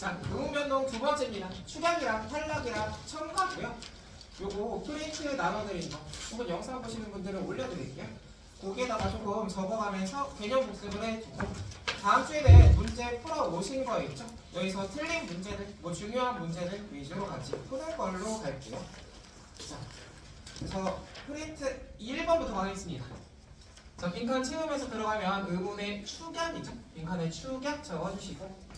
자, 의문변동 두 번째입니다. 축약이랑 탈락이랑 첨가고요. 요거 프린트 나눠드린 거 혹은 영상 보시는 분들은 올려드릴게요. 거기에다가 조금 적어가면서 개념 복습을 해주고 다음 주에 문제 풀어오신 거 있죠? 여기서 틀린 문제들, 뭐 중요한 문제들 위주로 같이 푸는 걸로 갈게요. 자, 그래서 프린트 1번부터 가겠습니다. 자, 빈칸 채우면서 들어가면 의문의 축약이죠? 빈칸에 축약 적어주시고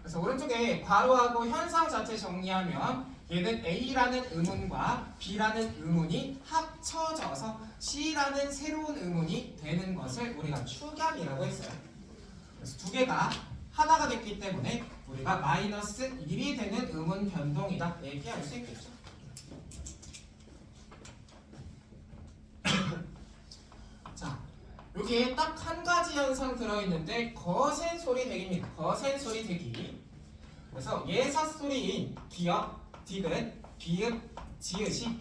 그래서 오른쪽에 괄호하고 현상 자체 정리하면 얘는 A라는 의문과 B라는 의문이 합쳐져서 C라는 새로운 의문이 되는 것을 우리가 축약이라고 했어요. 그래서 두 개가 하나가 됐기 때문에 우리가 마이너스 1이 되는 의문 변동이다 얘기할 수 있겠죠. 자, 여기에 딱 한 가지 현상 들어있는데 거센 소리 대기입니다. 거센 소리 대기. 그래서 예사 소리인 기역, 디귿, 비읍, 지읒이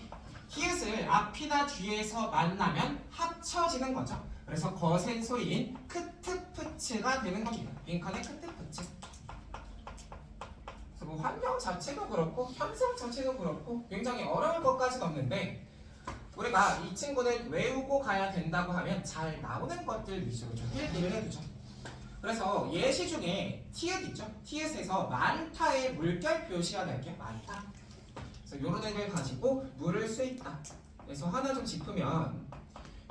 히읗을 앞이나 뒤에서 만나면 합쳐지는 거죠. 그래서 거센 소리인 크트프츠가 되는 겁니다. 빈칸의 크트프츠. 그래서 뭐 환경 자체도 그렇고 현상 자체도 그렇고 굉장히 어려울 것까지는 없는데 우리가 이 친구는 외우고 가야 된다고 하면 잘 나오는 것들 위주로 좀 필기를 해두죠. 그래서 예시 중에 티읕 있죠? 티읕에서 많다의 물결 표시가 될게요. 많다. 그래서 이런 애를 가지고 물을 수 있다. 그래서 하나 좀 짚으면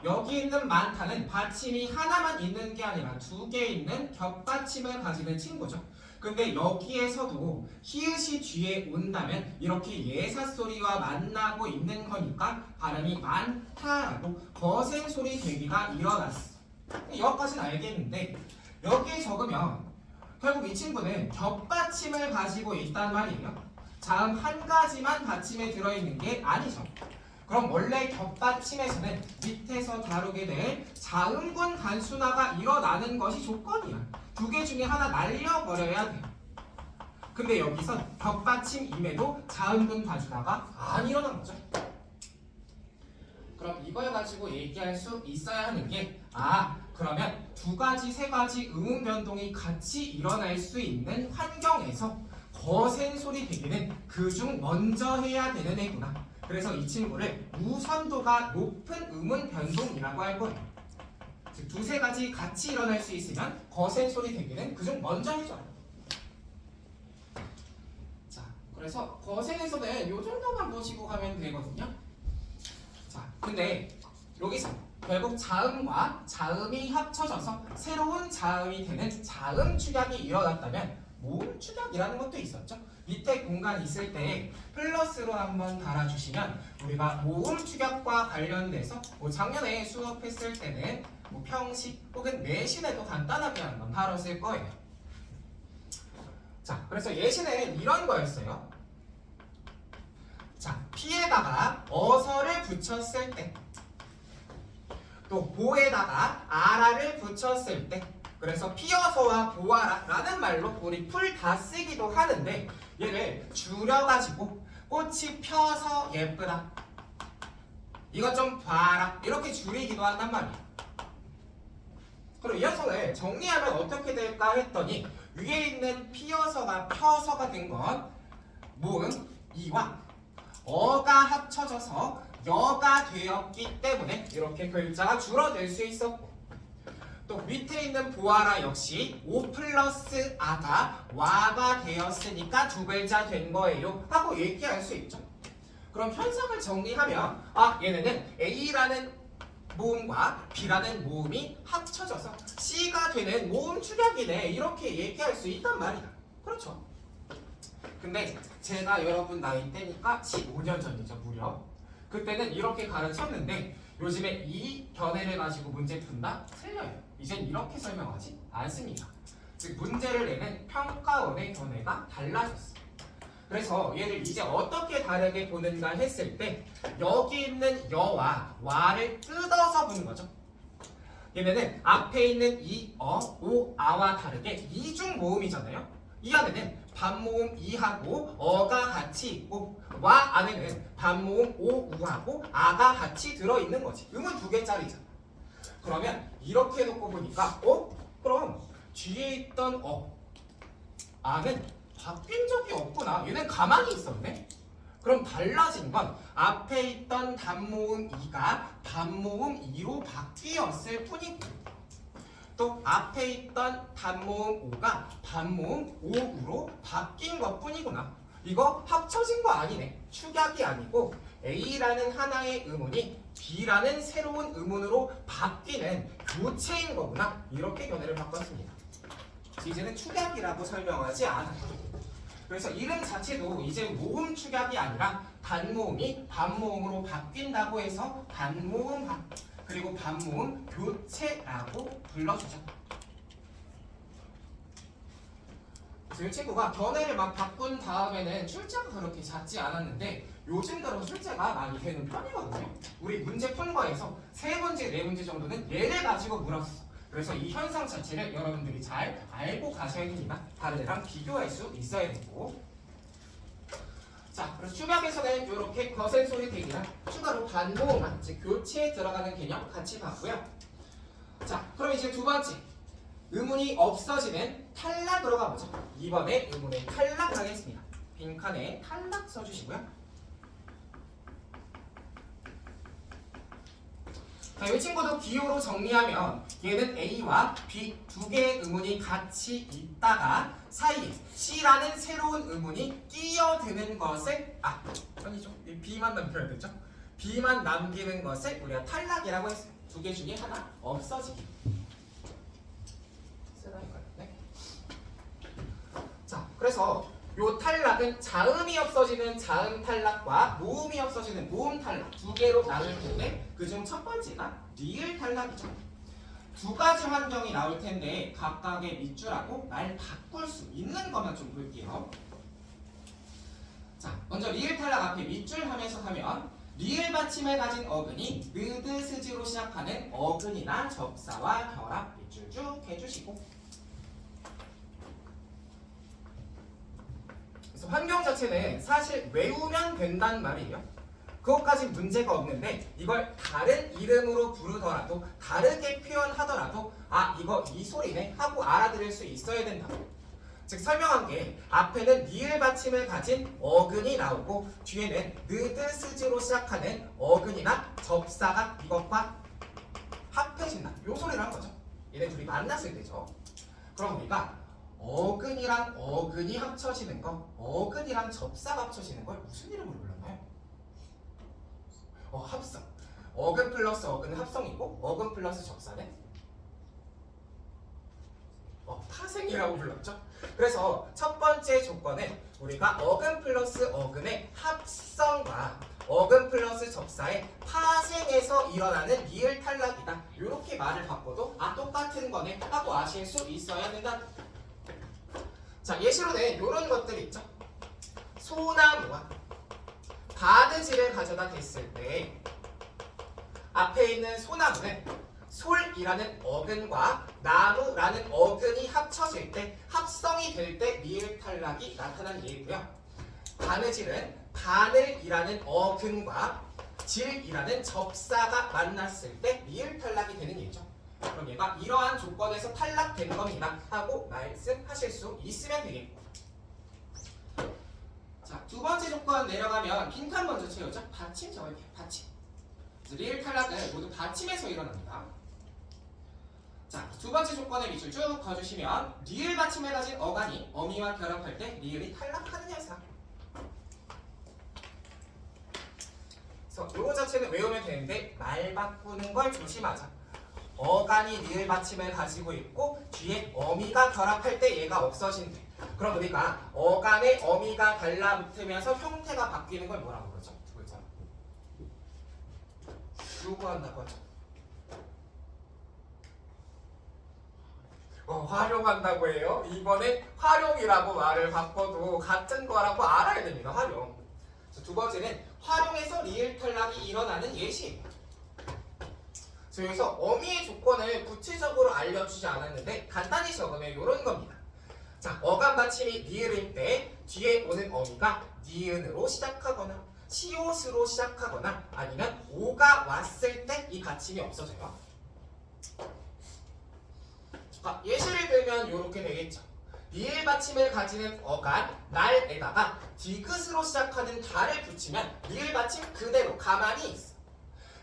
여기 있는 많다는 받침이 하나만 있는 게 아니라 두 개 있는 겹받침을 가지는 친구죠. 근데 여기에서도 히읗이 뒤에 온다면 이렇게 예사소리와 만나고 있는 거니까 발음이 많다라고 거센 소리 대기가 일어났어. 여기까지는 알겠는데 여기에 적으면 결국 이 친구는 겹받침을 가지고 있단 말이에요. 자음 한 가지만 받침에 들어있는 게 아니죠. 그럼 원래 겹받침에서는 밑에서 다루게 될 자음군 단순화가 일어나는 것이 조건이야. 두 개 중에 하나 날려버려야 돼요. 근데 여기서 겹받침임에도 자음군 단순화가 안 일어난 거죠. 그럼 이걸 가지고 얘기할 수 있어야 하는 게 그러면 두 가지, 세 가지 의문 변동이 같이 일어날 수 있는 환경에서 거센 소리 대기는 그중 먼저 해야 되는 애구나. 그래서 이 친구를 우선도가 높은 의문 변동이라고 할 거예요. 즉 두세 가지 같이 일어날 수 있으면 거센 소리 대기는 그중 먼저 해줘요. 자, 그래서 거센에서는 요 정도만 보시고 가면 되거든요. 자, 근데 여기서 결국 자음과 자음이 합쳐져서 새로운 자음이 되는 자음 축약이 일어났다면 모음 축약이라는 것도 있었죠. 밑에 공간 있을 때 플러스로 한번 달아주시면 우리가 모음 축약과 관련돼서 뭐 작년에 수업했을 때는 뭐 평식 혹은 내신에도 간단하게 한번 다뤘을 거예요. 자, 그래서 예시는 이런 거였어요. 자, 피에다가 어서를 붙였을 때, 또 보에다가 아라를 붙였을 때, 그래서 피어서와 보아라라는 말로 우리 풀 다 쓰기도 하는데 얘를 줄여가지고 꽃이 펴서 예쁘다, 이것 좀 봐라, 이렇게 줄이기도 한단 말이에요. 그럼 이 녀석을 정리하면 어떻게 될까 했더니 위에 있는 피어서가 펴서가 된 건 모음 이와 어가 합쳐져서 여가 되었기 때문에 이렇게 글자가 줄어들 수 있었고, 또 밑에 있는 보아라 역시 오 플러스 아가 와가 되었으니까 두 글자 된 거예요 하고 얘기할 수 있죠. 그럼 현상을 정리하면 얘네는 A라는 모음과 B라는 모음이 합쳐져서 C가 되는 모음 축약이네 이렇게 얘기할 수 있단 말이야. 그렇죠. 근데 제가 여러분 나이 때니까 15년 전이죠. 무려 그때는 이렇게 가르쳤는데 요즘에 이 견해를 가지고 문제 푼다? 틀려요. 이젠 이렇게 설명하지 않습니다. 즉 문제를 내는 평가원의 견해가 달라졌어. 그래서 얘를 이제 어떻게 다르게 보는가 했을 때 여기 있는 여와 와를 뜯어서 보는 거죠. 얘네는 앞에 있는 이, 오, 아와 다르게 이중 모음이잖아요. 이 안에는 반모음 이하고 어가 같이 있고 와 안에는 반모음 오, 우하고 아가 같이 들어있는 거지. 음은 두 개짜리잖아. 그러면 이렇게 놓고 보니까 그럼 뒤에 있던 아는 바뀐 적이 없구나. 얘는 가만히 있었네. 그럼 달라진 건 앞에 있던 단모음 2가 단모음 2로 바뀌었을 뿐이고, 또 앞에 있던 단모음 5가 단모음 5으로 바뀐 것 뿐이구나. 이거 합쳐진 거 아니네. 축약이 아니고 A라는 하나의 음운이 B라는 새로운 음운으로 바뀌는 교체인 거구나. 이렇게 견해를 바꿨습니다. 이제는 축약이라고 설명하지 않아요. 그래서 이름 자체도 이제 모음 축약이 아니라 단모음이 반모음으로 바뀐다고 해서 단모음 그리고 반모음 교체라고 불러주죠. 그래서 이 친구가 견해를 막 바꾼 다음에는 출제가 그렇게 잦지 않았는데 요즘 들어 출제가 많이 되는 편이거든요. 우리 문제 푼 거에서 3문제, 4문제 정도는 얘를 가지고 물었어. 그래서 이 현상 자체를 여러분들이 잘 알고 가셔야 됩니다. 다른 애랑 비교할 수 있어야 되고. 자, 그래서 축약에서는 이렇게 거센 소리 대기랑 추가로 반모음, 즉 교체에 들어가는 개념 같이 봤고요. 자, 그럼 이제 두 번째 음운이 없어지는 탈락으로 가보죠. 이번에 음운의 탈락 하겠습니다. 빈칸에 탈락 써주시고요. 자, 이 친구도 기호로 정리하면 얘는 A와 B 두 개의 음운이 같이 있다가 사이에 C라는 새로운 음운이 끼어드는 것을 아니죠. B만 남겨야 되죠. B만 남기는 것을 우리가 탈락이라고 했어요. 두 개 중에 하나 없어지기. 자, 그래서 요 탈락은 자음이 없어지는 자음 탈락과 모음이 없어지는 모음 탈락 두 개로 나눌 텐데 그중 첫 번째가 리을 탈락이죠. 두 가지 환경이 나올 텐데 각각의 밑줄하고 말 바꿀 수 있는 것만 좀 볼게요. 자, 먼저 리을 탈락 앞에 밑줄 하면서 하면 리을 받침을 가진 어근이 느드 스즈로 시작하는 어근이나 접사와 결합 밑줄 쭉 해주시고, 환경 자체는 사실 외우면 된다는 말이에요. 그것까지 문제가 없는데 이걸 다른 이름으로 부르더라도 다르게 표현하더라도 이거 이 소리네 하고 알아들을 수 있어야 된다. 즉 설명한 게 앞에는 리을 받침을 가진 어근이 나오고 뒤에는 느드 스즈로 시작하는 어근이나 접사가 이것과 합해진다. 요 소리를 한 거죠. 얘네 둘이 만났을 때죠. 그럼 우리가 어근이랑 어근이 합쳐지는 거, 어근이랑 접사가 합쳐지는 걸 무슨 이름으로 불렀나요? 합성. 어근 플러스 어근은 합성이고 어근 플러스 접사는 파생이라고 불렀죠. 그래서 첫 번째 조건은 우리가 어근 플러스 어근의 합성과 어근 플러스 접사의 파생에서 일어나는 리을 탈락이다. 이렇게 말을 바꿔도 똑같은 거네 하고 아실 수 있어야 된다. 자, 예시로는 이런 것들 있죠. 소나무와 바느질을 가져다 댔을 때 앞에 있는 소나무는 솔이라는 어근과 나무라는 어근이 합쳐질 때 합성이 될 때 리을 탈락이 나타나는 예이고요. 바느질은 바늘이라는 어근과 질이라는 접사가 만났을 때 리을 탈락이 되는 예죠. 그럼 얘가 이러한 조건에서 탈락된 겁니다 하고 말씀하실 수 있으면 되겠고, 자, 두 번째 조건 내려가면 빈칸 먼저 채우죠. 받침 적을게요. 받침. 리을 탈락은 모두 받침에서 일어납니다. 자, 두 번째 조건의 밑줄 쭉 봐주시면 리을 받침을 가진 어간이 어미와 결합할 때 리을이 탈락하는 현상. 그래서 요거 자체는 외우면 되는데 말 바꾸는 걸 조심하자. 어간이 리을 받침을 가지고 있고 뒤에 어미가 결합할 때 얘가 없어진대. 그럼 우리가 어간에 어미가 달라붙으면서 형태가 바뀌는 걸 뭐라고 그러죠? 두 글자. 요구한다고 하죠. 활용한다고 해요. 이번에 활용이라고 말을 바꿔도 같은 거라고 알아야 됩니다. 활용. 두 번째는 활용해서 리을 탈락이 일어나는 예시. 여기서 어미의 조건을 구체적으로 알려주지 않았는데 간단히 적으면 이런 겁니다. 자, 어간 받침이 리을일 때 뒤에 오는 어미가 니은으로 시작하거나 시옷으로 시작하거나 아니면 오가 왔을 때 이 받침이 없어져요. 자, 예시를 들면 이렇게 되겠죠. 니을 받침을 가지는 어간 날에다가 디귿으로 시작하는 달을 붙이면 니을 받침 그대로 가만히 있어.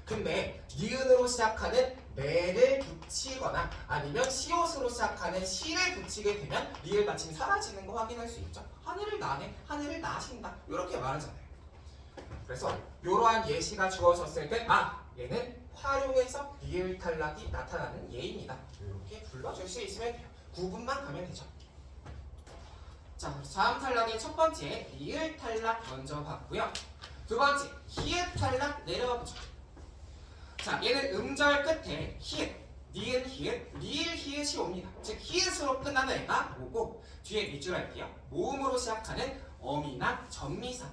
근데 니은으로 시작하는 내를 붙이거나 아니면 시옷으로 시작하는 시를 붙이게 되면 니을 받침이 사라지는 거 확인할 수 있죠. 하늘을 나네, 하늘을 나신다 이렇게 말하잖아요. 그래서 이러한 예시가 주어졌을 때 얘는 활용해서 니을 탈락이 나타나는 예입니다. 이렇게 불러줄 수 있으면 돼요. 구분만 가면 되죠. 자, 자음 탈락의 첫 번째 니을 탈락 먼저 봤고요. 두 번째 히읗 탈락 내려와 보죠. 자, 얘는 음절 끝에 히읗, 니은 히읗, 리을 히읗이 옵니다. 즉 히읗으로 끝나는 애가 오고 뒤에 밑줄 할게요. 모음으로 시작하는 어미나 전미사.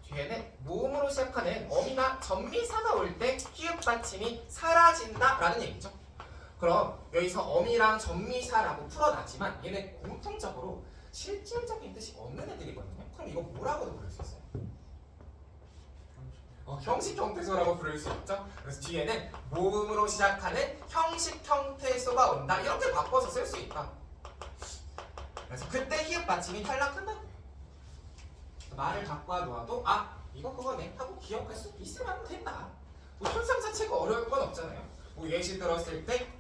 뒤에는 모음으로 시작하는 어미나 전미사가 올 때 히읗 받침이 사라진다라는 얘기죠. 그럼 여기서 어미랑 전미사라고 풀어놨지만 얘는 공통적으로 실질적인 뜻이 없는 애들이거든요. 그럼 이거 뭐라고도 부를 수 있어요? 형식 형태소라고 부를 수 있죠. 그래서 뒤에는 모음으로 시작하는 형식 형태소가 온다 이렇게 바꿔서 쓸 수 있다. 그래서 그때 히읗 받침이 탈락한다고요. 말을 바꿔 놓아도 이거 그거네 하고 기억할 수 있으면 된다. 뭐 현상 자체가 어려울 건 없잖아요. 뭐 예시 들었을 때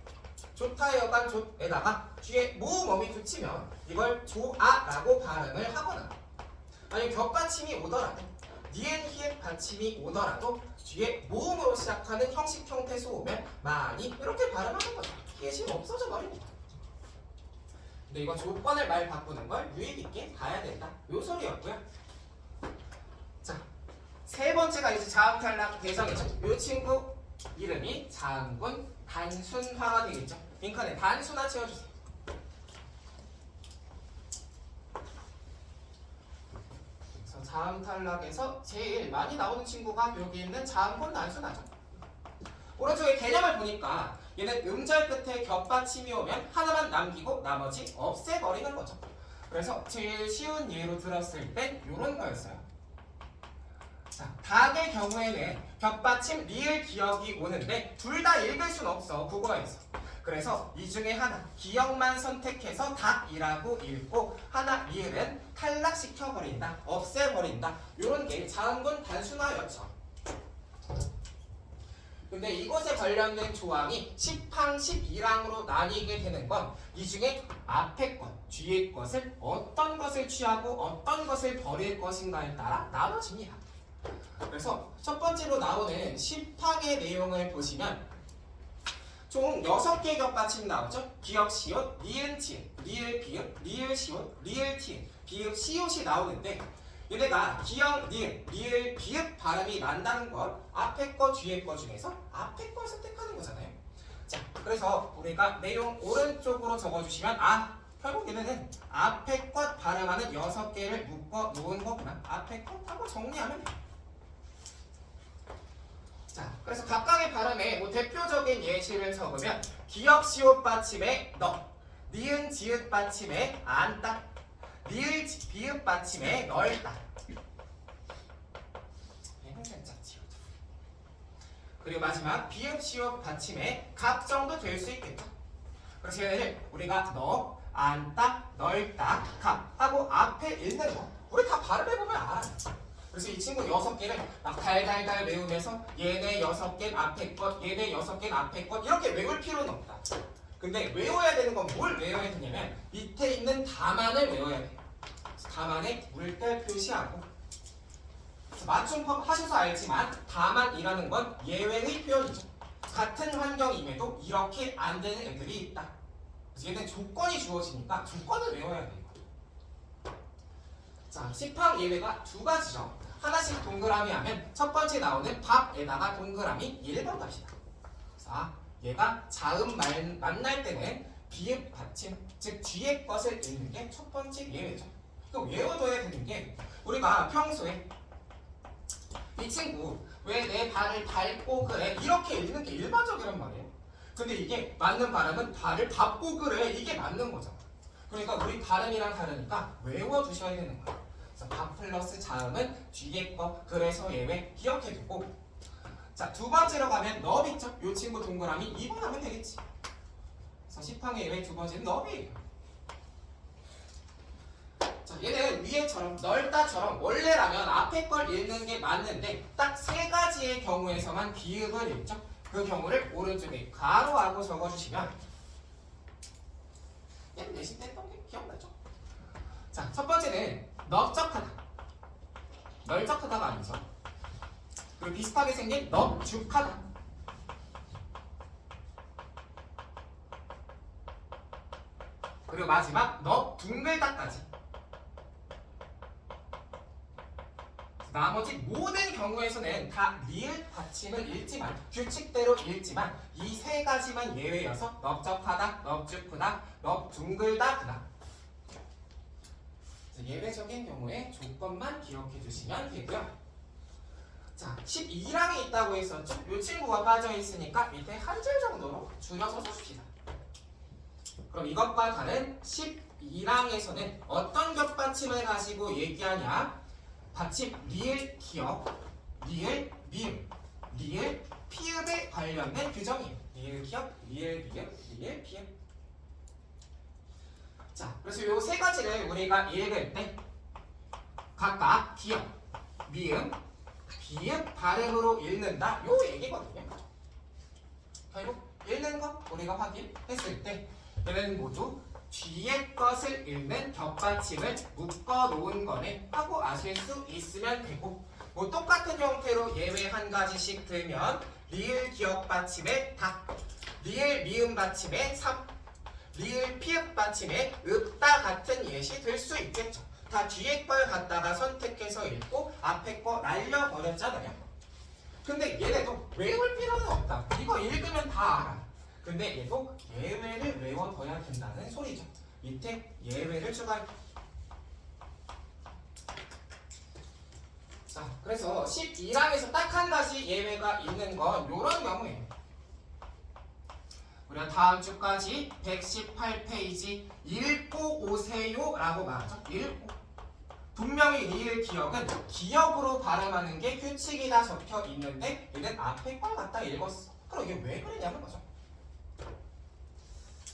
좋다의 어간 좋에다가 뒤에 모음어미 붙이면 이걸 좋아라고 발음을 하거나 아니면 겹받침이 오더라도 니은 히읗 받침이 오더라도 뒤에 모음으로 시작하는 형식 형태소 오면 많이 이렇게 발음하는 거죠. 히읗이 없어져 버립니다. 근데 이거 조건을 말 바꾸는 걸 유익 있게 봐야 된다. 요 소리였고요. 자, 세 번째가 이제 자음 탈락 대상이죠. 요 친구 이름이 자음군 단순화가 되겠죠. 빈칸에 단순화 채워주세요. 그래서 자음 탈락에서 제일 많이 나오는 친구가 여기 있는 자음군 단순화죠. 오른쪽에 개념을 보니까 얘는 음절 끝에 겹받침이 오면 하나만 남기고 나머지 없애버리는 거죠. 그래서 제일 쉬운 예로 들었을 땐 이런 거였어요. 자, 닭의 경우에는 겹받침 리을 기억이 오는데 둘 다 읽을 순 없어 국어에서. 그래서 이 중에 하나 기억만 선택해서 닭이라고 읽고 하나 리을은 탈락시켜버린다, 없애버린다 이런 게 자음군 단순화였죠. 근데 이것에 관련된 조항이 10항, 11항으로 나뉘게 되는 건 이 중에 앞에 것, 뒤에 것을 어떤 것을 취하고 어떤 것을 버릴 것인가에 따라 나눠집니다. 그래서 첫 번째로 나오는 10항의 내용을 보시면 총 6개의 겹받침 나오죠. 기역, 시옷, 니은, 티읕, 리을, 비읍, 리을, 시옷, 리을, 티읕, 비읍, 시옷이 나오는데 얘네가 기역, 니은, 리을, 비읍 발음이 난다는 건 앞에 거, 뒤에 거 중에서 앞에 걸 선택하는 거잖아요. 자, 그래서 우리가 내용 오른쪽으로 적어주시면 결국 얘네는 앞에 것 발음하는 6개를 묶어 놓은 거구나. 앞에 것 하고 정리하면 돼요. 자, 그래서 각각의 발음에 뭐 대표적인 예시를 적으면 기역, 시옷 받침에 너, 니은, 지읒 받침에 안다, 리을, 비읍 받침에 널다. 얘는 괜찮지. 그리고 마지막 비읍, 시옷 받침에 각 정도 될 수 있겠죠. 그래서 얘네를 우리가 너, 안다, 널다, 각 하고 앞에 읽는 거 우리 다 발음해보면 알아요. 그래서 이 친구 6개를 막 달달달 외우면서 얘네 6개 앞에 것, 얘네 6개 앞에 것 이렇게 외울 필요는 없다. 근데 외워야 되는 건 뭘 외워야 되냐면 밑에 있는 다만을 외워야 돼요. 다만에 물결 표시하고 맞춤법 하셔서 알지만 다만이라는 건 예외의 표현이죠. 같은 환경임에도 이렇게 안 되는 애들이 있다. 그래서 얘는 조건이 주어지니까 조건을 외워야 돼요. 자, 10항 예외가 2가지죠. 하나씩 동그라미 하면 첫 번째 나오는 밥에다가 동그라미 1번 갑시다. 자, 얘가 자음 만날 때는 비읍 받침, 즉 뒤에 것을 읽는 게 첫 번째 예외죠. 이거 외워둬야 되는 게 우리가 평소에 이 친구 왜 내 발을 밟고 그래 이렇게 읽는 게 일반적이란 말이에요. 근데 이게 맞는 발음은 발을 밟고 그래 이게 맞는 거잖아. 그러니까 우리 발음이랑 다르니까 외워두셔야 되는 거예요. 밥 플러스 자음은 뒤에 거 그래서 예외 기억해두고 자, 두 번째로 가면 넙 있죠? 요 친구 동그라미 2번 하면 되겠지. 그래서 10항의 예외 두 번째는 넙이에요. 자, 얘는 위에처럼 넓다처럼 원래라면 앞에 걸 읽는 게 맞는데 딱 세 가지의 경우에서만 비읍을 읽죠. 그 경우를 오른쪽에 가로하고 적어주시면 얘는 내신 때 했던 게 기억나죠? 자, 첫 번째는 넓적하다. 넓적하다가 아니죠. 그리고 비슷하게 생긴 넙죽하다. 그리고 마지막 넙둥글다까지. 나머지 모든 경우에서는 다 리을 받침을 읽지만 규칙대로 읽지만 이 세 가지만 예외여서 넓적하다, 넙죽하다, 넙둥글다구나. 예외적인 경우에 조건만 기억해 주시면 되고요. 자, 12랑이 있다고 했었죠? 이 친구가 빠져 있으니까 밑에 한 줄 정도로 줄여서 써줍시다. 그럼 이것과 다른 12랑에서는 어떤 겹받침을 가지고 얘기하냐? 받침 리을 기억, 리을 미음, 리을 피읍에 관련된 규정이에요. 리을 기억, 리을 미음, 리을 피읍. 자, 그래서 이 세 가지를 우리가 읽을 때 각각 기억, 미음, 비읍 발음으로 읽는다. 요 얘기거든요. 결국 읽는 거 우리가 확인했을 때 얘는 모두 뒤에 것을 읽는 겹받침을 묶어 놓은 거네 하고 아실 수 있으면 되고, 뭐 똑같은 형태로 예외 한 가지씩 들면 리을 기억 받침에 닭, 리을 미음 받침에 삼, 리을 피읍 받침에 읍다 같은 예시 될 수 있겠죠. 다 뒤에 걸 갖다가 선택해서 읽고 앞에 거 날려버렸잖아요. 근데 얘네도 외울 필요는 없다. 이거 읽으면 다 알아. 근데 얘도 예외를 외워둬야 된다는 소리죠. 밑에 예외를 추가해. 자, 그래서 12랑에서 딱 한 가지 예외가 있는 건 이런 경우예요. 우리가 다음 주까지 118페이지 읽고 오세요 라고 말하죠. 읽고. 분명히 리을 기억은 기억으로 발음하는 게 규칙이다 적혀 있는데 얘는 앞에 걸 갖다 읽었어. 그럼 이게 왜 그러냐는 거죠.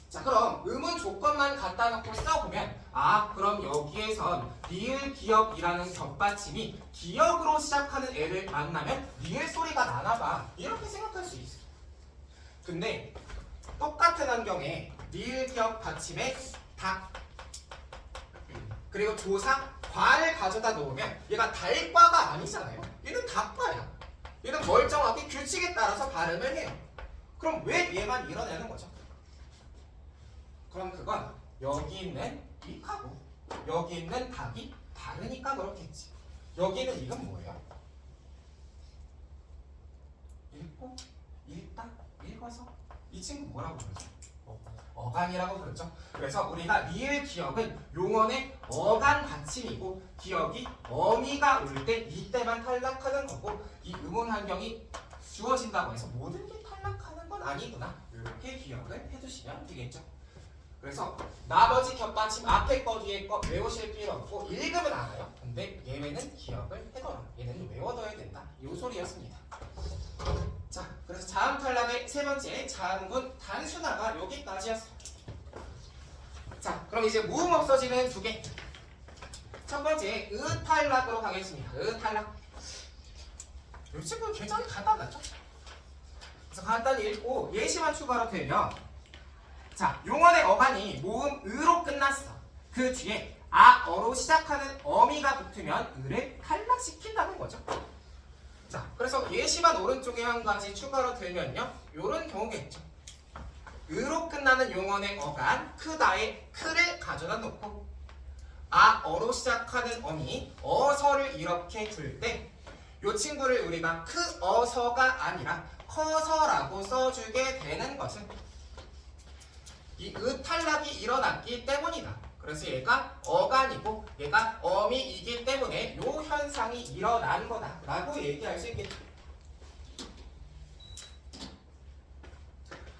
자, 그럼 의문 조건만 갖다 놓고 써보면 그럼 여기에선 리을 기억이라는 겹받침이 기억으로 시작하는 애를 만나면 리을 소리가 나나봐 이렇게 생각할 수 있어. 근데 똑같은 환경에 리을 기억 받침에 닭 그리고 조사 과를 가져다 놓으면 얘가 달과가 아니잖아요. 얘는 닭과야. 얘는 멀쩡하게 규칙에 따라서 발음을 해요. 그럼 왜 얘만 이러냐는 거죠. 그럼 그건 여기 있는 이하고 여기 있는 닭이 다르니까 그렇겠지. 여기는 이건 뭐예요? 읽고, 읽다, 읽어서 이 친구 뭐라고 부르죠? 어간이라고 부르죠. 그래서 우리가 리을 기억은 용언의 어간 받침이고 기억이 어미가 올 때 이때만 탈락하는 거고 이 의문 환경이 주어진다고 해서 모든 게 탈락하는 건 아니구나. 이렇게 기억을 해두시면 되겠죠. 그래서 나머지 겹받침 앞에 거 뒤에 거 외우실 필요 없고 읽으면 알아요. 근데 얘네는 기억을 해둬라. 얘네는 외워둬야 된다. 이 소리였습니다. 자, 그래서 자음 탈락의 세 번째 자음군 단순화가 여기까지였어요. 자, 그럼 이제 무음 없어지는 두 개. 첫 번째 으 탈락으로 가겠습니다. 으 탈락. 이 친구 굉장히 간단하죠? 그래서 간단히 읽고 예시만 추가로 되면 자, 용언의 어간이 모음 으로 끝났어. 그 뒤에 어로 시작하는 어미가 붙으면 으를 탈락시킨다는 거죠. 자, 그래서 예시만 오른쪽에 한 가지 추가로 들면요. 요런 경우겠죠. 으로 끝나는 용언의 어간 크다의 크를 가져다 놓고 어로 시작하는 어미 어서를 이렇게 둘 때 요 친구를 우리가 크어서가 아니라 커서라고 써주게 되는 것은 이 으 탈락이 일어났기 때문이다. 그래서 얘가 어간이고 얘가 어미이기 때문에 요 현상이 일어난 거다 라고 얘기할 수 있겠죠.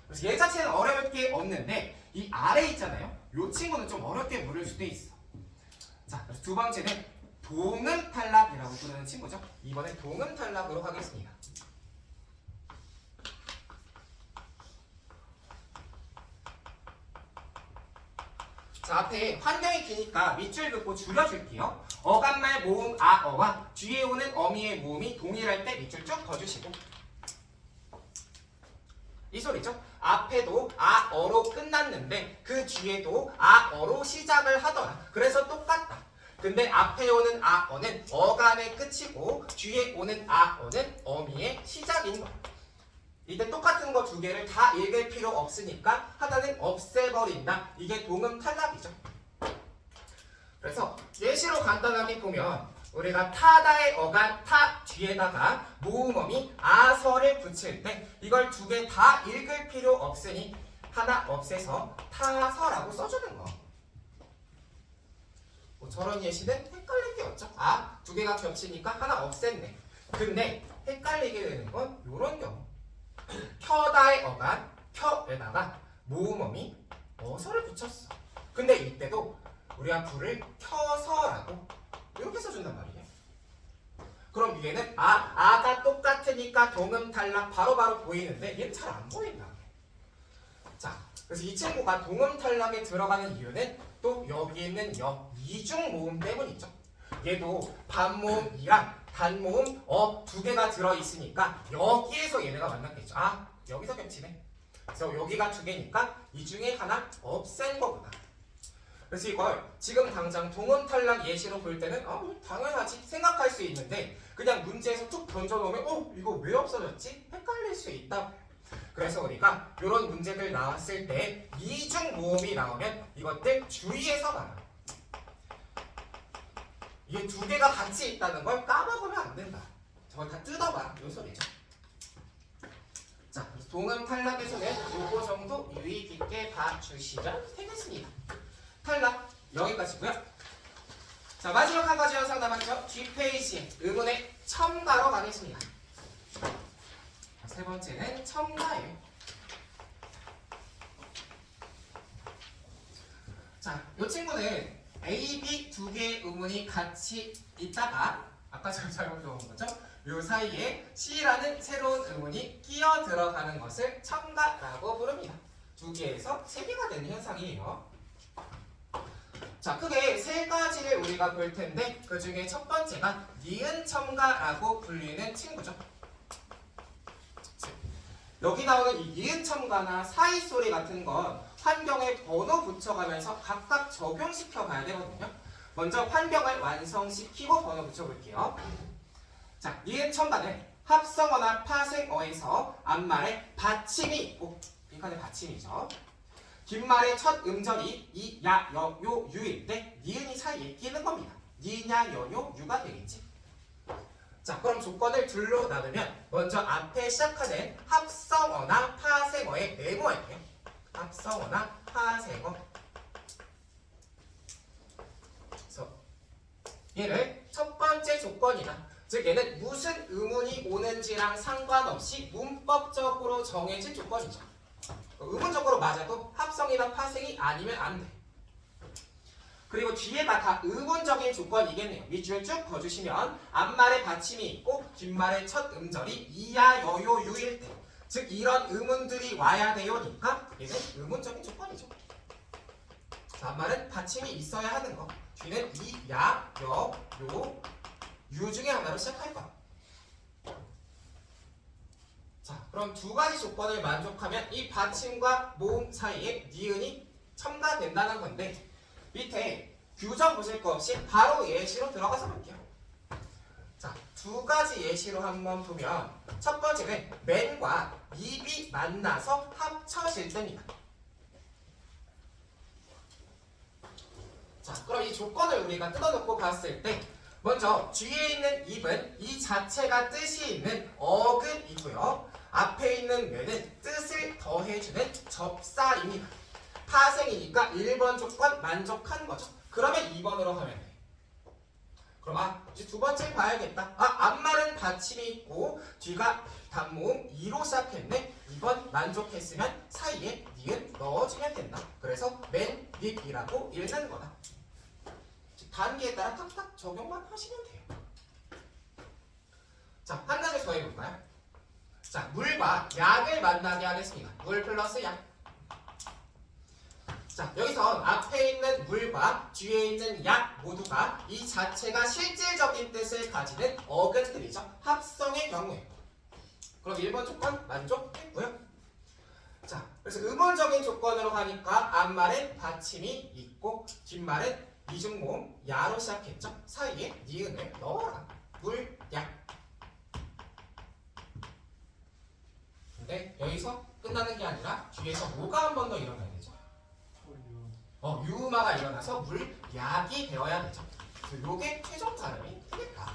그래서 얘 자체는 어려울 게 없는데 이 아래 있잖아요. 요 친구는 좀 어렵게 물을 수도 있어. 자, 그래서 두 번째는 동음 탈락이라고 부르는 친구죠. 이번엔 동음 탈락으로 하겠습니다. 자, 그래서 동음 탈락의 세 번째 자음 탈락은 자, 앞에 환경이 기니까 밑줄 긋고 줄여줄게요. 어간말 모음 아어와 뒤에 오는 어미의 모음이 동일할 때 밑줄 쭉 그어주시고 이 소리죠. 앞에도 아어로 끝났는데 그 뒤에도 아어로 시작을 하더라. 그래서 똑같다. 근데 앞에 오는 아어는 어간의 끝이고 뒤에 오는 아어는 어미의 시작인 거야. 이때 똑같은 거 두 개를 다 읽을 필요 없으니까 하나는 없애버린다. 이게 동음 탈락이죠. 그래서 예시로 간단하게 보면 우리가 타다의 어간 타 뒤에다가 모음어미 아서를 붙일 때 이걸 두 개 다 읽을 필요 없으니 하나 없애서 타서라고 써주는 거. 뭐 저런 예시는 헷갈릴 게 없죠. 아, 두 개가 겹치니까 하나 없앴네. 근데 헷갈리게 되는 건 이런 경우. 켜다의 어간 켜에다가 모음어미 어서를 붙였어. 근데 이때도 우리가 불을 켜서라고 이렇게 써준단 말이에요. 그럼 위에는 아가 똑같으니까 동음 탈락 바로바로 보이는데 얘는 잘 안 보인다. 자, 그래서 이 친구가 동음 탈락에 들어가는 이유는 또 여기 있는 이중 모음 때문이죠. 얘도 반모음이랑 단모음 두 개가 들어있으니까 여기에서 얘네가 만났겠죠. 아, 여기서 겹치네. 그래서 여기가 두 개니까 이 중에 하나 없앤 거구나. 그래서 이걸 지금 당장 동음 탈락 예시로 볼 때는 당연하지 생각할 수 있는데 그냥 문제에서 툭 던져놓으면 이거 왜 없어졌지? 헷갈릴 수 있다. 그래서 우리가 이런 문제들 나왔을 때 이중 모음이 나오면 이것들 주의해서 봐라. 이게 두 개가 같이 있다는 걸 까먹으면 안 된다. 저걸 다 뜯어봐. 요 소리죠. 자, 그래서 동음 탈락에서는 요거 정도 유의 깊게 봐주시면 되겠습니다. 탈락 여기까지고요. 자, 마지막 한 가지 영상 남았죠. 뒷페이지에 의문의 첨가로 가겠습니다. 세 번째는 첨가예요. 자, 이 친구는 A, B 두 개의 의문이 같이 있다가 아까 제가 잘못 적은 거죠? 이 사이에 C라는 새로운 의문이 끼어 들어가는 것을 첨가라고 부릅니다. 두 개에서 세 개가 되는 현상이에요. 자, 크게 세 가지를 우리가 볼 텐데 그 중에 첫 번째가 니은 첨가라고 불리는 친구죠. 여기 나오는 이 니은 첨가나 사이 소리 같은 건 환경에 번호 붙여가면서 각각 적용시켜 봐야 되거든요. 먼저 환경을 완성시키고 번호 붙여볼게요. 자, 니은 첨가는 합성어나 파생어에서 앞말에 받침이 있고 빈칸에 받침이죠. 뒷말의 첫 음절이 이, 야, 여, 요, 유일 때 니은이 사이에 끼는 겁니다. 니냐, 여, 요, 유가 되겠지. 자, 그럼 조건을 둘로 나누면 먼저 앞에 시작하는 합성어나 파생어에 메모할게요. 합성어나 파생어. 그래서 얘를 첫 번째 조건이다. 즉 얘는 무슨 의문이 오는지랑 상관없이 문법적으로 정해진 조건이죠. 의문적으로 맞아도 합성이나 파생이 아니면 안 돼. 그리고 뒤에가 다 의문적인 조건이겠네요. 밑줄 쭉 그어주시면 앞말에 받침이 있고 뒷말의 첫 음절이 이야, 여요, 유일 때 즉 이런 의문들이 와야 되요니까 얘는 의문적인 조건이죠. 자, 앞말은 받침이 있어야 하는 거. 뒤는 이, 야, 여, 요, 유 중에 하나로 시작할 거야. 자, 그럼 두 가지 조건을 만족하면 이 받침과 모음 사이에 니은이 첨가된다는 건데 밑에 규정 보실 거 없이 바로 예시로 들어가서 볼게요. 자, 두 가지 예시로 한번 보면 첫 번째는 맨과 입이 만나서 합쳐질 때입니다. 자, 그럼 이 조건을 우리가 뜯어놓고 봤을 때 먼저 뒤에 있는 입은 이 자체가 뜻이 있는 어근이고요. 앞에 있는 맨은 뜻을 더해주는 접사입니다. 파생이니까 1번 조건 만족한 거죠. 그러면 2번으로 하면 돼. 그럼 이제 두 번째 봐야겠다. 앞말은 받침이 있고 뒤가 단모음 2로 시작했네. 2번 만족했으면 사이에 니은 넣어주면 된다. 그래서 맨 립이라고 읽는 거다. 단계에 따라 탁탁 적용만 하시면 돼요. 자, 한 가지 더 해볼까요? 자, 물과 약을 만나게 하겠습니다. 물 플러스 약. 자, 여기서 앞에 있는 물과 뒤에 있는 약 모두가 이 자체가 실질적인 뜻을 가지는 어근들이죠. 합성의 경우에. 그럼 1번 조건 만족했고요. 자, 그래서 의문적인 조건으로 가니까 앞말엔 받침이 있고 뒷말은 이중모음 야로 시작했죠. 사이에 니은을 넣어라. 물, 약. 근데 여기서 끝나는 게 아니라 뒤에서 뭐가 한 번 더 일어나야 되죠. 유음화가 일어나서 물, 약이 되어야 되죠. 요게 최종 발음이 되겠다.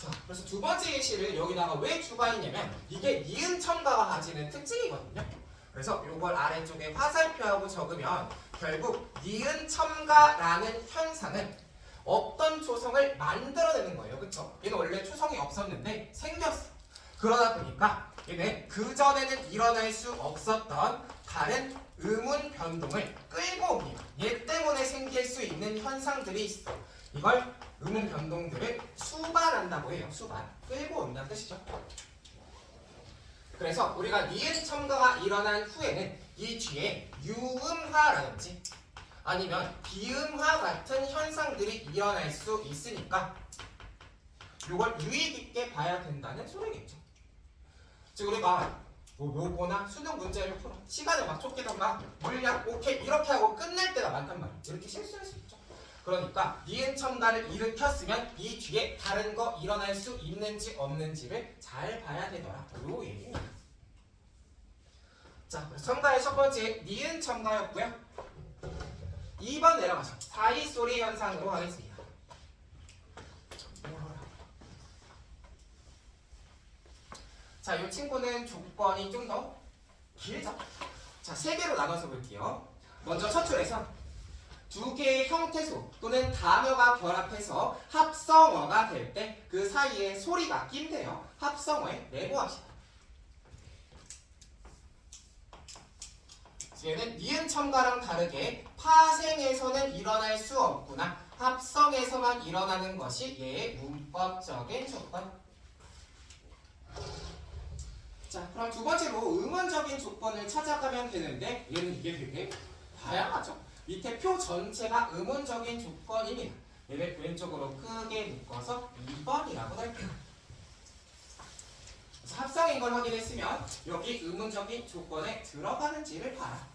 자, 그래서 두 번째 예시를 여기다가 왜 추가했냐면 이게 니은 첨가가 가지는 특징이거든요. 그래서 요걸 아래쪽에 화살표하고 적으면 결국 니은 첨가라는 현상은 어떤 초성을 만들어내는 거예요. 그쵸? 얘는 원래 초성이 없었는데 생겼어. 그러다 보니까 얘는 그전에는 일어날 수 없었던 다른 음운 변동을 끌고 옵니다. 얘 때문에 생길 수 있는 현상들이 있어. 이걸 음운 변동들을 수반한다고 해요. 수반. 끌고 온다는 뜻이죠. 그래서 우리가 니은 첨가가 일어난 후에는 이 뒤에 유음화라든지 아니면 비음화 같은 현상들이 일어날 수 있으니까 이걸 유의 깊게 봐야 된다는 소리겠죠. 즉 우리가 모고나 수능 문제를 풀어 시간을 막 쫓기던가 물약 오케이 이렇게 하고 끝낼 때가 많단 말이에요. 이렇게 실수할 수 있죠. 그러니까 니은 첨가를 일으켰으면 이 뒤에 다른 거 일어날 수 있는지 없는지를 잘 봐야 되더라. 요 얘기입니다. 자, 첨가의 첫 번째 니은 첨가였고요. 2번 내려가서 사이 소리 현상으로 가겠습니다. 자, 이 친구는 조건이 좀 더 길죠? 자, 세 개로 나눠서 볼게요. 먼저 첫 줄에서 두 개의 형태소 또는 단어가 결합해서 합성어가 될 때 그 사이에 소리가 낀대요. 합성어에 내보합시다. 얘는 니은 첨가랑 다르게 파생에서는 일어날 수 없구나. 합성에서만 일어나는 것이 얘의 문법적인 조건. 자, 그럼 두 번째로 의문적인 조건을 찾아가면 되는데 얘는 이게 되게 다양하죠. 밑에 표 전체가 의문적인 조건입니다. 얘를 왼쪽으로 크게 묶어서 2번이라고 할게요. 합성인 걸 확인했으면 여기 의문적인 조건에 들어가는지를 봐라.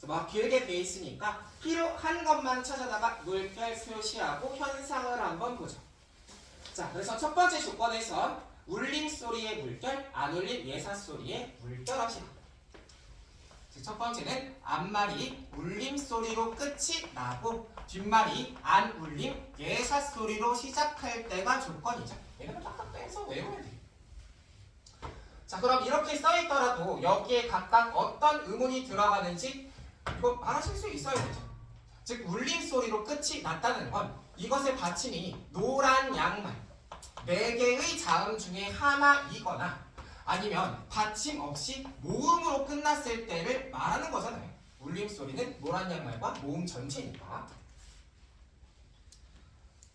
막 길게 돼 있으니까 필요한 것만 찾아다가 물결 표시하고 현상을 한번 보죠. 자, 그래서 첫 번째 조건에선 울림소리의 물결, 안 울림 예사소리의 물결 합시다. 첫 번째는 앞말이 울림소리로 끝이 나고 뒷말이 안 울림 예사소리로 시작할 때가 조건이죠. 얘는 딱딱 빼서 외우면 돼요. 자, 그럼 이렇게 써있더라도 여기에 각각 어떤 의문이 들어가는지 이거 말하실 수 있어야 되죠. 즉 울림소리로 끝이 났다는 건 이것의 받침이 노란 양말 4개의 자음 중에 하나이거나 아니면 받침 없이 모음으로 끝났을 때를 말하는 거잖아요. 울림소리는 노란 양말과 모음 전체니까.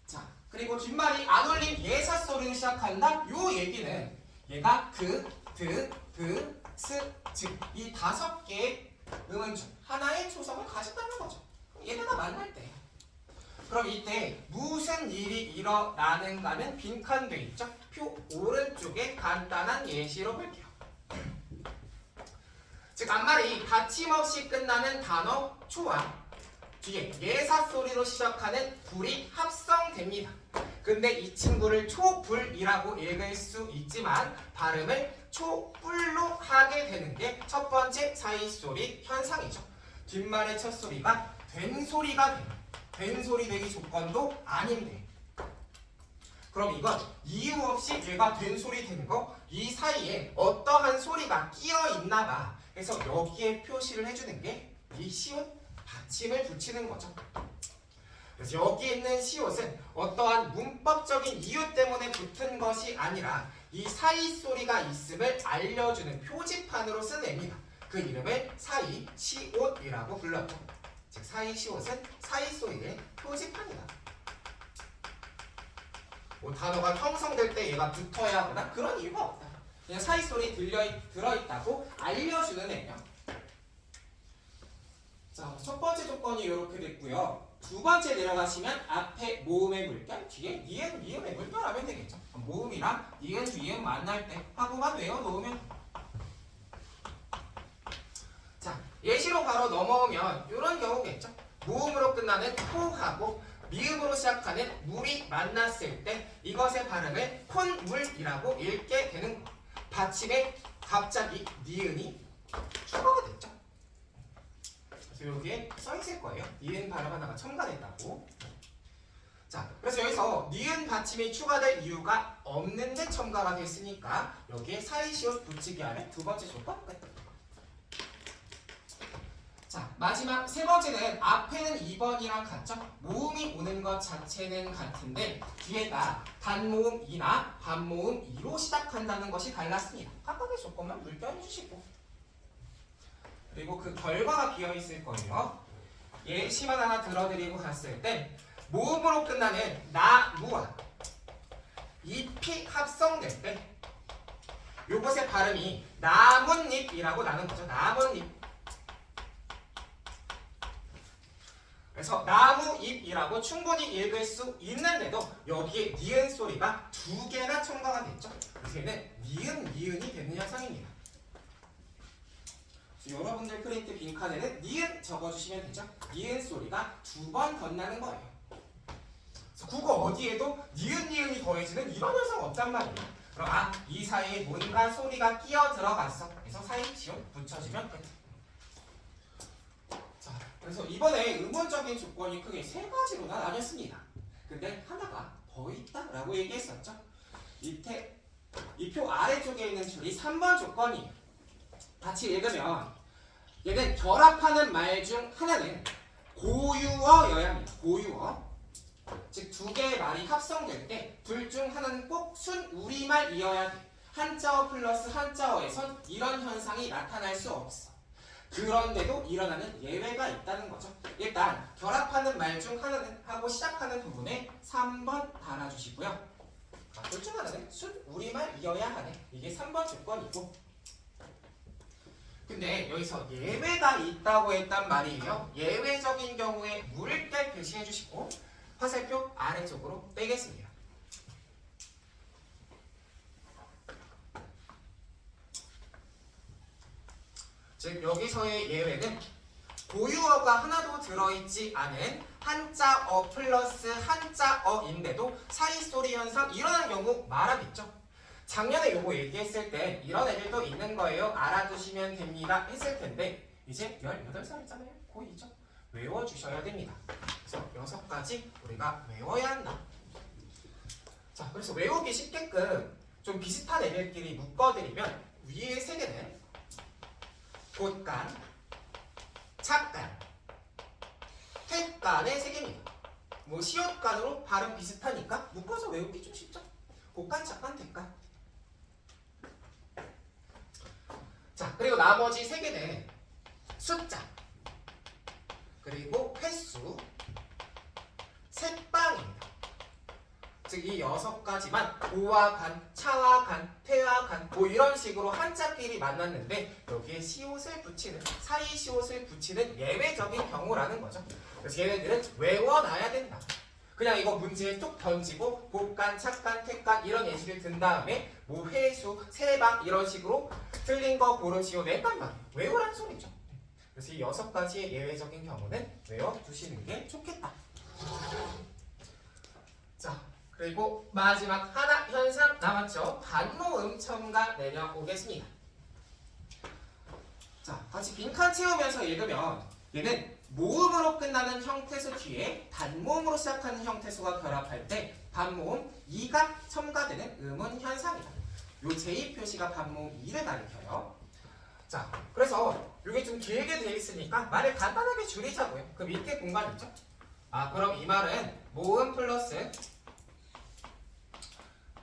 자, 그리고 뒷말이 안 울림 예사소리로 시작한다. 요 얘기는 얘가 그, 드, 스, 즉 이 5개의 음은 중 하나의 초성을 가진다는 거죠. 얘네가 만날 때. 그럼 이때 무슨 일이 일어나는가는 빈칸돼 있죠? 표 오른쪽에 간단한 예시로 볼게요. 즉 앞말이 받침 없이 끝나는 단어 초와 뒤에 예사소리로 시작하는 불이 합성됩니다. 근데 이 친구를 초불이라고 읽을 수 있지만 발음을 초불로 하게 되는 게 첫 번째 사이소리 현상이죠. 뒷말의 첫 소리가 된 소리가 돼요. 된 소리 되기 조건도 아닌데. 그럼 이건 이유 없이 얘가 된 소리 된 거 이 사이에 어떠한 소리가 끼어 있나 봐. 그래서 여기에 표시를 해주는 게 이 시옷 받침을 붙이는 거죠. 그래서 여기 있는 시옷은 어떠한 문법적인 이유 때문에 붙은 것이 아니라 이 사이 소리가 있음을 알려주는 표지판으로 쓰냅니다. 그 이름을 사이 시옷이라고 불렀죠. 즉 사이 시옷은 사이 소리의 표지판이다. 뭐 단어가 형성될 때 얘가 붙어야 하거나 그런 이유가 없다. 그냥 사이소리 들어있다고 알려주는 애요. 자, 첫 번째 조건이 이렇게 됐고요. 두 번째 내려가시면 앞에 모음의 물결, 뒤에 니은, 미음의 물결 하면 되겠죠. 모음이랑 니은, 뒤은 만날 때 하고만 외워놓으면. 자, 예시로 바로 넘어오면 이런 경우겠죠. 모음으로 끝나는 코하고 미음으로 시작하는 물이 만났을 때 이것의 발음을 콘물이라고 읽게 되는 거. 받침에 갑자기 니은이 추가가 됐죠. 그래서 여기에 써있을 거예요. 니은 발음 하나가 첨가됐다고. 자, 그래서 여기서 니은 받침이 추가될 이유가 없는데 첨가가 됐으니까 여기에 사이시옷 붙이기 하면 두 번째 조건 끝. 자, 마지막 세 번째는 앞에는 2번이랑 같죠? 모음이 오는 것 자체는 같은데 뒤에가 단모음 2나 반모음 2로 시작한다는 것이 달랐습니다. 각각의 조건만 물결해 주시고, 그리고 그 결과가 비어있을 거예요. 예시만 하나 들어드리고 갔을 때 모음으로 끝나는 나무와 잎이 합성될 때 요것의 발음이 나뭇잎이라고 나는 거죠. 나뭇잎. 그래서 나무잎이라고 충분히 읽을 수 있는데도 여기에 니은 소리가 두 개나 첨가가 됐죠. 그래서 얘는 니은, 니은이 되는 현상입니다. 그래서 여러분들 프린트 빈칸에는 니은 적어주시면 되죠. 니은 소리가 두 번 건나는 거예요. 그래서 국어 어디에도 니은, 니은이 더해지는 이런 현상 없단 말이에요. 그럼 이 사이에 뭔가 소리가 끼어 들어갔어. 그래서 사이 지읒 붙여주면 끝. 그래서 이번에 의문적인 조건이 크게 세 가지로나 나뉘었습니다. 근데 하나가 더 있다라고 얘기했었죠. 밑에 이 표 아래쪽에 있는 줄이 3번 조건이에요. 같이 읽으면 얘는 결합하는 말 중 하나는 고유어여야 합니다. 고유어. 즉 두 개의 말이 합성될 때 둘 중 하나는 꼭 순우리말이어야 돼. 한자어 플러스 한자어에선 이런 현상이 나타날 수 없어. 그런데도 일어나는 예외가 있다는 거죠. 일단 결합하는 말 중 하나는 하고 시작하는 부분에 3번 달아주시고요. 둘 중 하나는 순우리말이어야 하네. 이게 3번 조건이고, 근데 여기서 예외가 있다고 했단 말이에요. 예외적인 경우에 물결 표시해 주시고 화살표 아래쪽으로 빼겠습니다. 즉 여기서의 예외는 고유어가 하나도 들어있지 않은 한자어 플러스 한자어인데도 사이소리 현상 일어나는 경우 말하겠죠. 작년에 요거 얘기했을 때 이런 애들도 있는 거예요. 알아두시면 됩니다 했을 텐데 이제 18살이잖아요. 고2죠. 외워주셔야 됩니다. 그래서 6가지 우리가 외워야 한다. 자, 그래서 외우기 쉽게끔 좀 비슷한 애들끼리 묶어드리면 위에 3개는 곶간, 착간, 택간의 3개입니다. 뭐 시옷간으로 발음 비슷하니까 묶어서 외우기 좀 쉽죠. 곶간, 착간, 택간. 자, 그리고 나머지 3개는 숫자, 그리고 횟수, 색방입니다. 즉 이 6가지만 고와 간, 차와 간, 퇴와 간 뭐 이런 식으로 한자끼리 만났는데 여기에 시옷을 붙이는, 사이 시옷을 붙이는 예외적인 경우라는 거죠. 그래서 얘네들은 외워놔야 된다. 그냥 이거 문제에 툭 던지고 곶간, 착간, 택간 이런 예시를 든 다음에 뭐 회수, 세방 이런 식으로 틀린 거 고르시오 냈단 말이에요. 외우라는 소리죠. 그래서 이 6가지의 예외적인 경우는 외워두시는 게 좋겠다. 자, 그리고 마지막 하나 현상 남았죠. 반모음 첨가 내려오겠습니다. 자, 같이 빈칸 채우면서 읽으면 얘는 모음으로 끝나는 형태수 뒤에 단모음으로 시작하는 형태수가 결합할 때 반모음 2가 첨가되는 의문 현상이다. 요 제2 표시가 반모음 2를 가리켜요. 자, 그래서 이게 좀 길게 돼 있으니까 말을 간단하게 줄이자고요. 그 밑에 공간 있죠? 그럼 이 말은 모음 플러스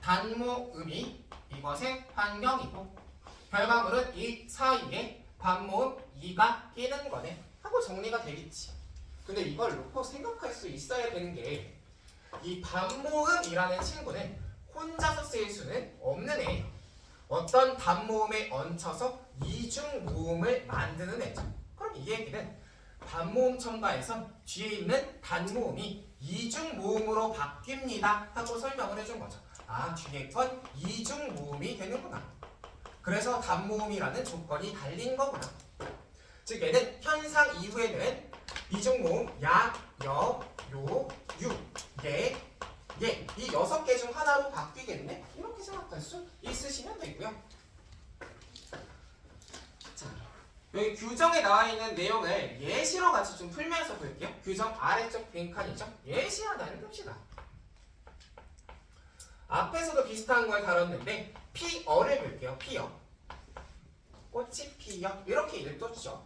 단모음이 이것의 환경이고 결과물은 이 사이에 반모음 2가 끼는 거네 하고 정리가 되겠지. 근데 이걸 놓고 생각할 수 있어야 되는 게 이 반모음이라는 친구는 혼자서 쓰일 수는 없는 애예요. 어떤 단모음에 얹혀서 이중 모음을 만드는 애죠. 그럼 이 얘기는 단모음 첨가에선 뒤에 있는 단모음이 이중 모음으로 바뀝니다 하고 설명을 해준 거죠. 아, 뒤에 건 이중 모음이 되는구나. 그래서 단모음이라는 조건이 달린 거구나. 즉 얘는 현상 이후에는 이중 모음 야, 여, 요, 유, 예, 예, 이 6개 중 하나로 바뀌겠네? 이렇게 생각할 수 있으시면 되고요. 자, 여기 규정에 나와 있는 내용을 예시로 같이 좀 풀면서 볼게요. 규정 아래쪽 빈칸이죠? 예시 하나 읽읍시다. 앞에서도 비슷한 걸 다뤘는데 피어를 볼게요. 피어. 꽃이 피어. 이렇게 읽었죠.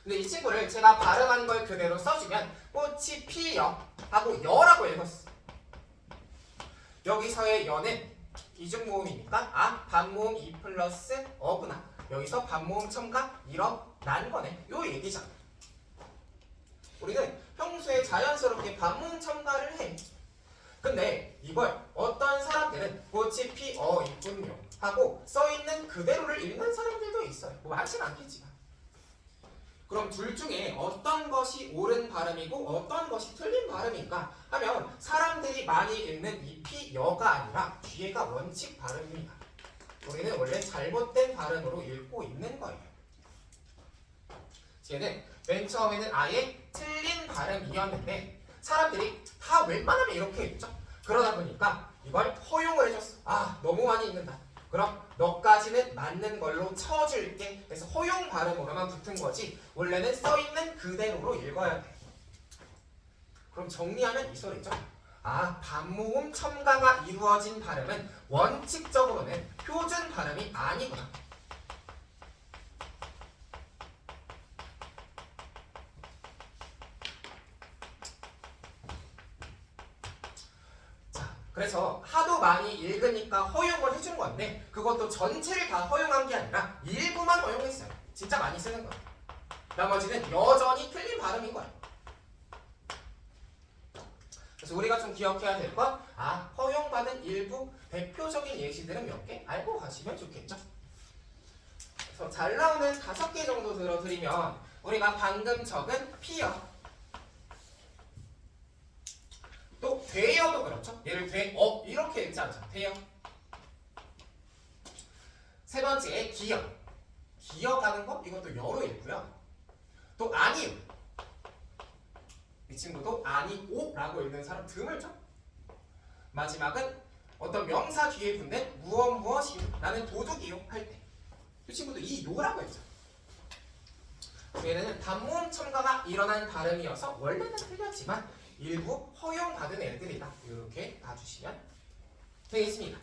근데 이 친구를 제가 발음한 걸 그대로 써주면 꽃이 피어 하고 여라고 읽었어. 여기서의 여는 이중모음이니까 아, 반모음 2 플러스 어구나. 여기서 반모음 첨가 일어난 거네. 요 얘기잖아. 우리는 평소에 자연스럽게 반모음 첨가를 해. 근데 이걸 어떤 사람들은 꽃이 피어 있군요 하고 써있는 그대로를 읽는 사람들도 있어요. 뭐 많진 않겠지만. 그럼 둘 중에 어떤 것이 옳은 발음이고 어떤 것이 틀린 발음인가 하면 사람들이 많이 읽는 이 피여가 아니라 뒤에가 원칙 발음입니다. 우리는 원래 잘못된 발음으로 읽고 있는 거예요. 쟤는 맨 처음에는 아예 틀린 발음이었는데 사람들이 다 웬만하면 이렇게 읽죠. 그러다 보니까 이걸 허용을 해줬어. 아, 너무 많이 읽는다. 그럼 너까지는 맞는 걸로 쳐줄게. 그래서 허용 발음으로만 붙은 거지 원래는 써있는 그대로로 읽어야 돼. 그럼 정리하면 이 소리죠. 아, 반모음 첨가가 이루어진 발음은 원칙적으로는 표준 발음이 아니구나. 그래서 하도 많이 읽으니까 허용을 해준 건데 그것도 전체를 다 허용한 게 아니라 일부만 허용했어요. 진짜 많이 쓰는 거예요. 나머지는 여전히 틀린 발음인 거예요. 그래서 우리가 좀 기억해야 될 건 아, 허용받은 일부 대표적인 예시들은 몇 개 알고 가시면 좋겠죠. 그래서 잘 나오는 5개 정도 들어드리면 우리가 방금 적은 피어 또 되어도 그렇죠. 얘를 되어 이렇게 읽지 않죠. 되어. 세 번째 기어. 기어가는 거 이것도 여로 읽고요. 또 아니요. 이 친구도 아니오라고 읽는 사람 드물죠. 마지막은 어떤 명사 뒤에 붙는 무엇이요 라는 도둑이요 할 때 이 친구도 이 요라고 했죠. 얘는 단모음 첨가가 일어난 발음이어서 원래는 틀렸지만 일부 허용받은 애들이다. 이렇게 봐주시면 되겠습니다.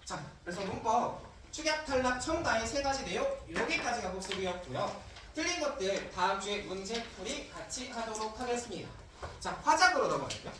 자, 그래서 문법 축약, 탈락, 첨가의 3가지 내용 여기까지가 복습이었고요. 틀린 것들 다음 주에 문제풀이 같이 하도록 하겠습니다. 자, 화작으로 넘어갈게요.